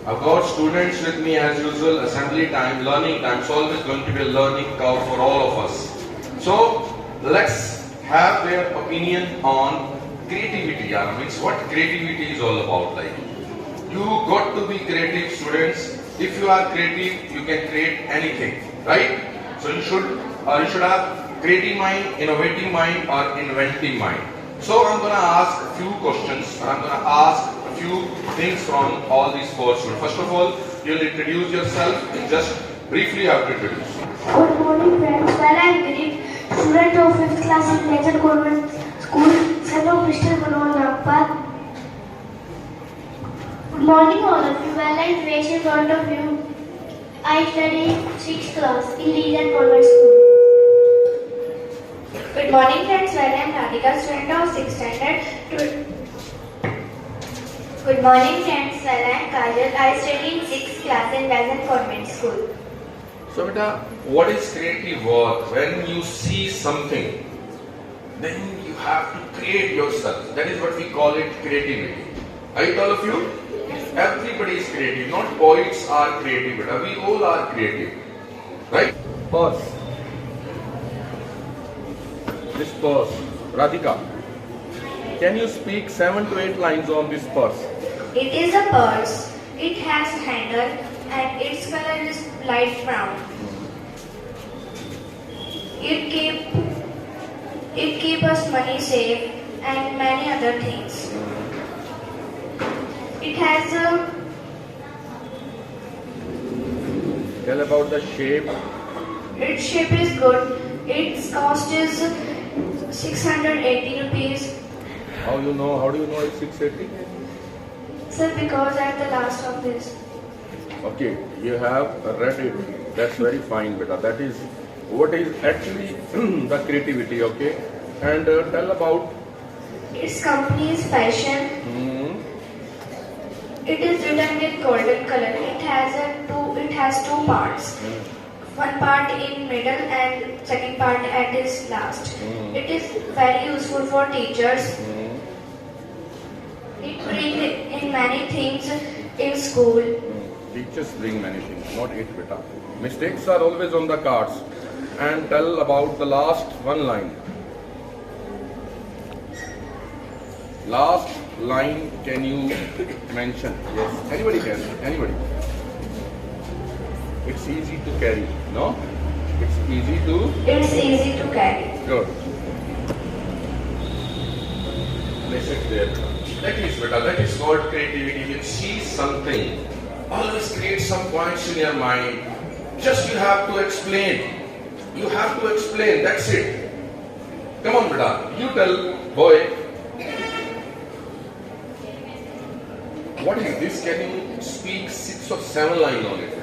I've got students with me as usual, assembly time, learning time. It's always going to be a learning curve for all of us. So let's have their opinion on creativity. Means what creativity is all about. Like you got to be creative, students. If you are creative, you can create anything, right? So you should have creative mind, innovative mind, or inventive mind. So I'm gonna ask a few questions, and I'm gonna ask a few things from all these four students. First of all, you'll introduce yourself and just briefly have to introduce. Good morning friends, well I am Dilip, student of 5th class in Legend Government School, son of Mr. Manoj Nagpal. Good morning all of you, well I am Vesh in front of you. I study 6th class in Legend Government School. Good morning friends, well I am Radhika, student of 6th standard. Good morning friends, well I am Kajal, I study in 6th class in Legend Government School. So beta, what is creative work? When you see something, then you have to create yourself. That is what we call it creativity. Right, all of you? Everybody is creative. Not poets are creative, beta. We all are creative. Right? Pause. This purse. Radhika, can you speak 7 to 8 lines on this purse? It is a purse. It has a handle and its color is light brown. It keep us money safe and many other things. It has a Tell about the shape. its shape is good. Its cost is 680 rupees. How do you know it's 680? Sir, because at the last of this. Okay, you have read it. That's very fine, beta. That is what is actually the creativity, okay? And tell about. Its company is fashion. It is written with golden color. It has two parts. One part in middle and second part at its last. It is very useful for teachers. It brings in many things in school. Teachers bring many things, not it, beta. Mistakes are always on the cards. And tell about the last one line. Last line, can you mention? Yes, anybody can. Anybody. It's easy to carry, no? It's easy to. It's easy to carry. Good. Place it there. That is better. That is called creativity. You see something. Always create some points in your mind. Just you have to explain. You have to explain. That's it. Come on, beta. You tell, boy. What is this? Can you speak 6 or 7 lines on it?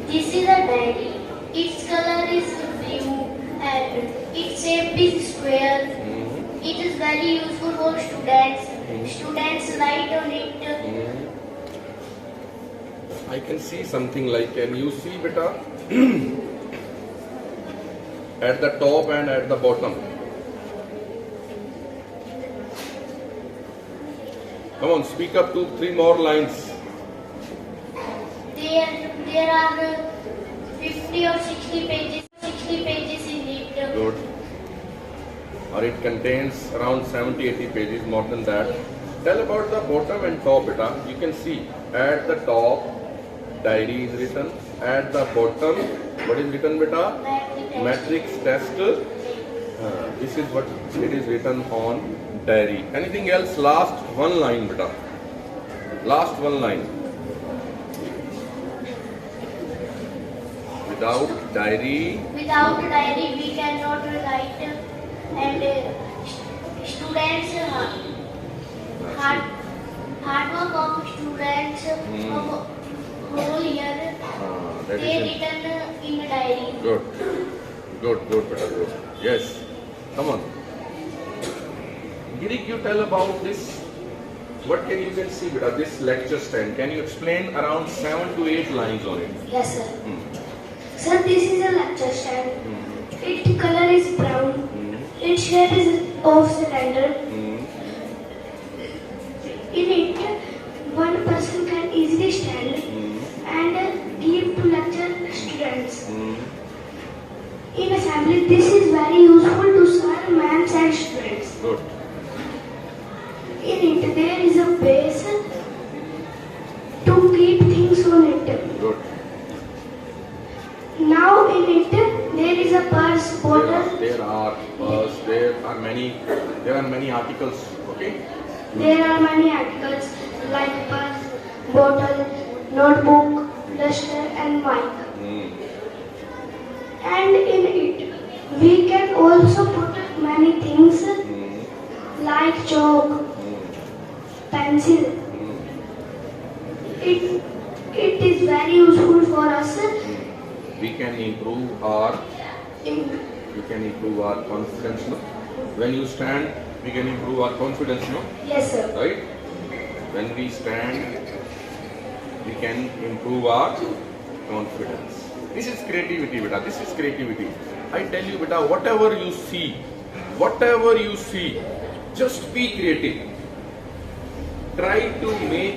This is a diary. Its color is blue and its shape is square. It is very useful for students. Students write on it. I can see something like, can you see beta? At the top and at the bottom. Come on, speak up 2-3 more lines. There are 50 or 60 pages in it. Good. Or it contains around 70-80 pages, more than that. Tell about the bottom and top, beta. You can see at the top, diary is written. At the bottom, what is written, beta? Matrix test. This is what it is written on diary. Anything else? Last one line, beta. Last one line. Without diary. Without a diary, we cannot write, and students hard work of students of whole year. They written in a diary. Good, beta, good. Yes, come on. Girik, you tell about this. What can you see, beta? This lecture stand. Can you explain around 7 to 8 lines on it? Yes, sir. Sir, this is a lecture stand. Its color is brown. Its shape is of cylinder. In it, one person can easily stand and give to lecture students. In assembly, this is very useful to serve ma'ams and students. Good. In it, there is a base to keep things on it. Good. Now in it, there is a purse, bottle. There are many articles. Okay. There are many articles like purse, bottle, notebook, duster and mic. And in it, we can also put many things like chalk, pencil. It is very useful for us. We can improve our confidence. No? When you stand, we can improve our confidence. No? Yes, sir. Right? When we stand, we can improve our confidence. This is creativity, beta. This is creativity. I tell you, beta, whatever you see, just be creative. Try to make